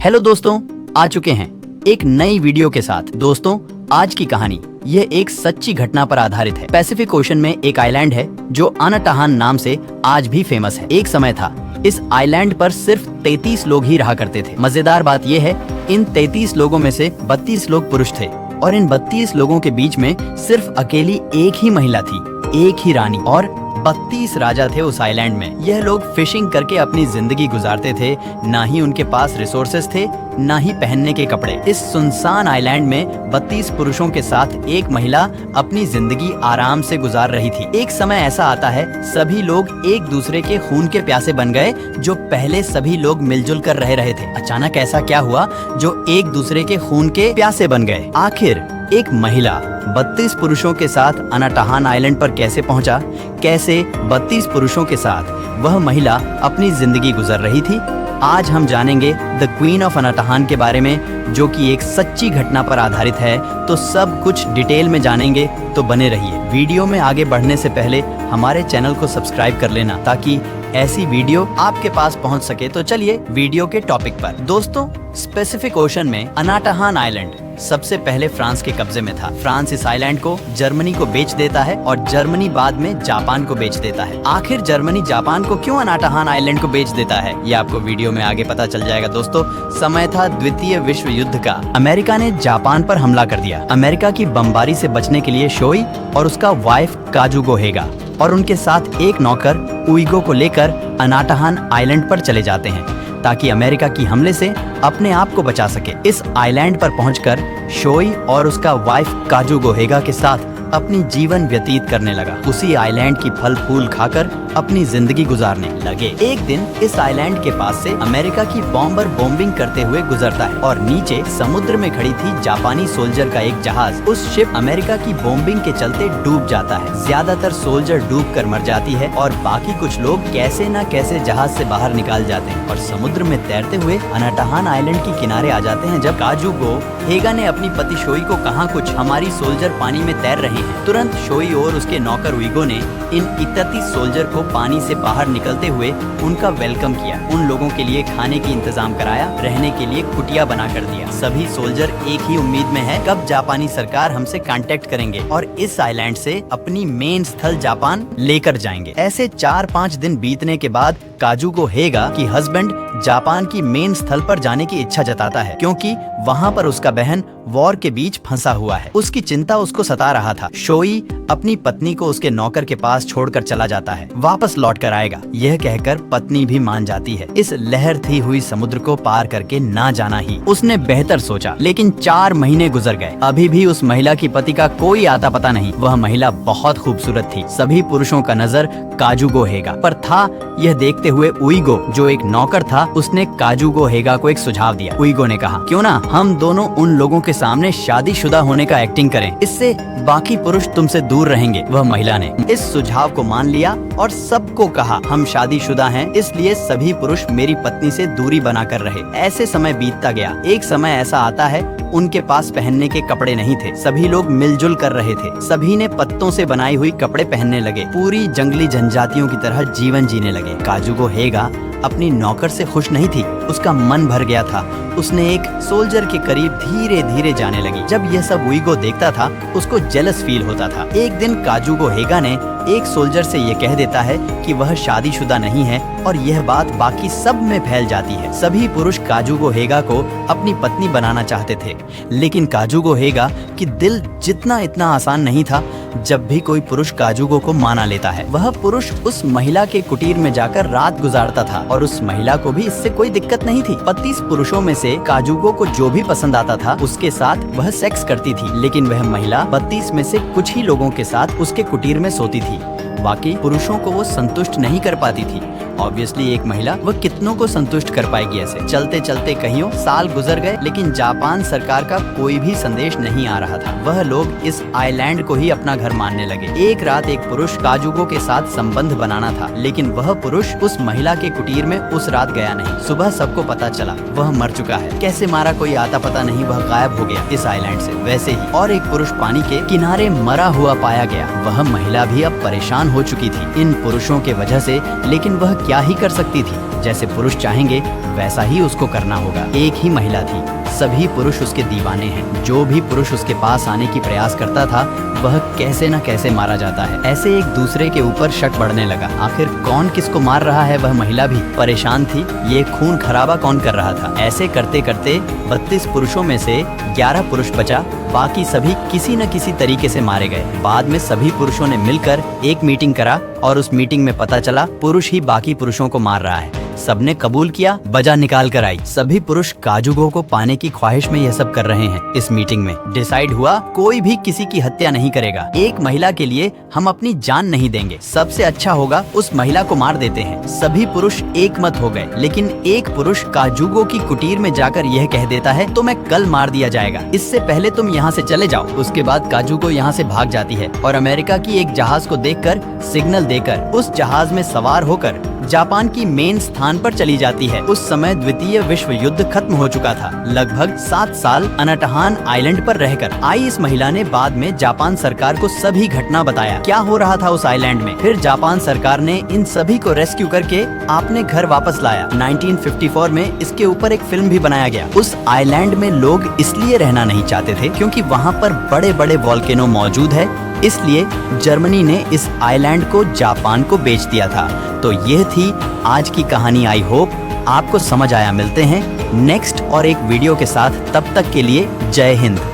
Hello दोस्तों, आ चुके हैं एक नई वीडियो के साथ। दोस्तों, आज की कहानी यह एक सच्ची घटना पर आधारित है। पैसिफिक ओशन में एक आइलैंड है जो अनाटहान नाम से आज भी फेमस है। एक समय था, इस आइलैंड पर सिर्फ 33 लोग ही रहा करते थे। मजेदार बात यह है, इन 33 लोगों में से 32 लोग पुरुष थे और इन 32 लोगों के बीच में सिर्फ अकेली एक ही महिला थी, एक ही रानी, और 32 राजा थे उस आइलैंड में। यह लोग फिशिंग करके अपनी जिंदगी गुजारते थे। ना ही उनके पास रिसोर्सेस थे, ना ही पहनने के कपड़े। इस सुनसान आइलैंड में 32 पुरुषों के साथ एक महिला अपनी जिंदगी आराम से गुजार रही थी। एक समय ऐसा आता है, सभी लोग एक दूसरे के खून के प्यासे बन गए जो पहले सभी लोग मिलजुल कर रहे थे। अचानक ऐसा क्या हुआ जो एक दूसरे के खून के प्यासे बन गए? आखिर एक महिला 32 पुरुषों के साथ अनाटहान आइलैंड पर कैसे पहुंचा? कैसे 32 पुरुषों के साथ वह महिला अपनी जिंदगी गुजर रही थी? आज हम जानेंगे द क्वीन ऑफ अनाटहान के बारे में, जो कि एक सच्ची घटना पर आधारित है। तो सब कुछ डिटेल में जानेंगे, तो बने रहिए। वीडियो में आगे बढ़ने से पहले हमारे चैनल को सब्सक्राइब कर लेना ताकि ऐसी वीडियो आपके पास पहुंच सके। तो चलिए वीडियो के टॉपिक पर। दोस्तों, पैसिफिक ओशन में अनाटहान आइलैंड सबसे पहले फ्रांस के कब्जे में था। फ्रांस इस आइलैंड को जर्मनी को बेच देता है और जर्मनी बाद में जापान को बेच देता है। आखिर जर्मनी जापान को क्यों अनाटहान आइलैंड को बेच देता है, ये आपको वीडियो में आगे पता चल जाएगा। दोस्तों, समय था द्वितीय विश्व युद्ध का। अमेरिका ने जापान पर हमला कर दिया। अमेरिका की बमबारी से बचने के लिए शोई और उसका वाइफ काजुगो हेगा और उनके साथ एक नौकर उइगो को लेकर अनाटहान आइलैंड पर चले जाते हैं ताकि अमेरिका की हमले से अपने आप को बचा सके। इस आइलैंड पर पहुंचकर शोई और उसका वाइफ काजुगो हेगा के साथ अपनी जीवन व्यतीत करने लगा। उसी आइलैंड की फल फूल खाकर अपनी जिंदगी गुजारने लगे। एक दिन इस आइलैंड के पास से अमेरिका की बॉम्बर बॉम्बिंग करते हुए गुजरता है और नीचे समुद्र में खड़ी थी जापानी सोल्जर का एक जहाज। उस शिप अमेरिका की बॉम्बिंग के चलते डूब जाता है। ज्यादातर सोल्जर डूब कर मर जाती है और बाकी कुछ लोग कैसे न कैसे जहाज से बाहर निकाल जाते हैं और समुद्र में तैरते हुए अनाटहान आइलैंड के किनारे आ जाते हैं। जब काजुगो हेगा ने अपनी पति शोई को कहा, कुछ हमारी सोल्जर पानी में तैर रहे हैं। तुरंत शोई और उसके नौकर उइगो ने इन 31 सोल्जर को पानी से बाहर निकलते हुए उनका वेलकम किया। उन लोगों के लिए खाने की इंतजाम कराया, रहने के लिए कुटिया बना कर दिया। सभी सोल्जर एक ही उम्मीद में है, कब जापानी सरकार हमसे कांटेक्ट करेंगे और इस आइलैंड से अपनी मेन स्थल जापान लेकर जाएंगे। ऐसे 4-5 दिन बीतने के बाद काजुगो हेगा की हस्बैंड जापान की मेन स्थल पर जाने की इच्छा जताता है, क्योंकि वहाँ पर उसका बहन वॉर के बीच फंसा हुआ है। उसकी चिंता उसको सता रहा था। शोई अपनी पत्नी को उसके नौकर के पास छोड़कर चला जाता है, वापस लौट कर आएगा, यह कहकर पत्नी भी मान जाती है। इस लहरती हुई समुद्र को पार करके ना जाना ही उसने बेहतर सोचा। लेकिन 4 महीने गुजर गए, अभी भी उस महिला की पति का कोई आता पता नहीं। वह महिला बहुत खूबसूरत थी। सभी पुरुषों का नजर काजुगो हेगा पर था। यह देखते हुए उइगो, जो एक नौकर था, उसने काजुगो हेगा को एक सुझाव दिया। उइगो ने कहा, क्यों ना हम दोनों उन लोगों के सामने शादीशुदा होने का एक्टिंग करें, इससे बाकी पुरुष तुमसे दूर रहेंगे। वह महिला ने इस सुझाव को मान लिया और सबको कहा, हम शादीशुदा हैं, इसलिए सभी पुरुष मेरी पत्नी से दूरी बनाकर रहे। ऐसे समय बीतता गया। एक समय ऐसा आता है, उनके पास पहनने के कपड़े नहीं थे। सभी लोग मिलजुल कर रहे थे। सभी ने पत्तों से बनाई हुई कपड़े पहनने लगे, पूरी जंगली जनजातियों की तरह जीवन जीने लगे। काजुगो हेगा अपनी नौकर से खुश नहीं थी, उसका मन भर गया था। उसने एक सोल्जर के करीब धीरे धीरे जाने लगी। जब यह सब उइगो देखता था, उसको जेलस फील होता था। एक दिन काजुगो हेगा ने एक सोल्जर से ये कह देता है कि वह शादीशुदा नहीं है और यह बात बाकी सब में फैल जाती है। सभी पुरुष काजुगो हेगा को अपनी पत्नी बनाना चाहते थे, लेकिन काजुगो हेगा की दिल जितना इतना आसान नहीं था। जब भी कोई पुरुष काजुगो को माना लेता है, वह पुरुष उस महिला के कुटीर में जाकर रात गुजारता था और उस महिला को भी इससे कोई दिक्कत नहीं थी। 32 पुरुषों में से काजुगो को जो भी पसंद आता था, उसके साथ वह सेक्स करती थी। लेकिन वह महिला 32 में से कुछ ही लोगों के साथ उसके कुटीर में सोती थी। बाकी पुरुषों को वो संतुष्ट नहीं कर पाती थी। ऑब्वियसली एक महिला वह कितनों को संतुष्ट कर पाएगी ऐसे? चलते चलते कईयों साल गुजर गए, लेकिन जापान सरकार का कोई भी संदेश नहीं आ रहा था। वह लोग इस आइलैंड को ही अपना घर मानने लगे। एक रात एक पुरुष काजुगो के साथ संबंध बनाना था, लेकिन वह पुरुष उस महिला के कुटीर में उस रात गया नहीं। सुबह सबको पता चला वह मर चुका है। कैसे मारा कोई आता पता नहीं, वह गायब हो गया इस आइलैंड से। वैसे ही और एक पुरुष पानी के किनारे मरा हुआ पाया गया। वह महिला भी अब परेशान हो चुकी थी इन पुरुषों के वजह से, लेकिन वह क्या ही कर सकती थी। जैसे पुरुष चाहेंगे वैसा ही उसको करना होगा। एक ही महिला थी, सभी पुरुष उसके दीवाने हैं। जो भी पुरुष उसके पास आने की प्रयास करता था वह कैसे न कैसे मारा जाता है। ऐसे एक दूसरे के ऊपर शक बढ़ने लगा। आखिर कौन किसको मार रहा है, वह महिला भी परेशान थी। ये खून खराबा कौन कर रहा था। ऐसे करते करते 32 पुरुषों में से 11 पुरुष बचा, बाकी सभी किसी न किसी तरीके से मारे गए। बाद में सभी पुरुषों ने मिलकर एक मीटिंग करा और उस मीटिंग में पता चला पुरुष ही बाकी पुरुषों को मार रहा है। सबने कबूल किया, वजह निकाल कर आई। सभी पुरुष काजूगो को पाने की ख्वाहिश में यह सब कर रहे हैं। इस मीटिंग में डिसाइड हुआ कोई भी किसी की हत्या नहीं करेगा। एक महिला के लिए हम अपनी जान नहीं देंगे, सबसे अच्छा होगा उस महिला को मार देते हैं। सभी पुरुष एक मत हो गए, लेकिन एक पुरुष काजूगो की कुटीर में जाकर यह कह देता है तो मैं कल मार दिया जाएगा, इससे पहले तुम यहाँ से चले जाओ। उसके बाद काजूगो यहाँ से भाग जाती है और अमेरिका की एक जहाज को देखकर सिग्नल देकर उस जहाज में सवार होकर जापान की मेन स्थान पर चली जाती है। उस समय द्वितीय विश्व युद्ध खत्म हो चुका था। लगभग 7 साल अनाटहान आइलैंड पर रहकर आई इस महिला ने बाद में जापान सरकार को सभी घटना बताया, क्या हो रहा था उस आइलैंड में। फिर जापान सरकार ने इन सभी को रेस्क्यू करके अपने घर वापस लाया। 1954 में इसके ऊपर एक फिल्म भी बनाया गया। उस आइलैंड में लोग इसलिए रहना नहीं चाहते थे क्योंकि वहाँ पर बड़े बड़े वॉल्केनो मौजूद है, इसलिए जर्मनी ने इस आइलैंड को जापान को बेच दिया था। तो यह थी आज की कहानी। आई होप आपको समझ आया। मिलते हैं नेक्स्ट और एक वीडियो के साथ, तब तक के लिए जय हिंद।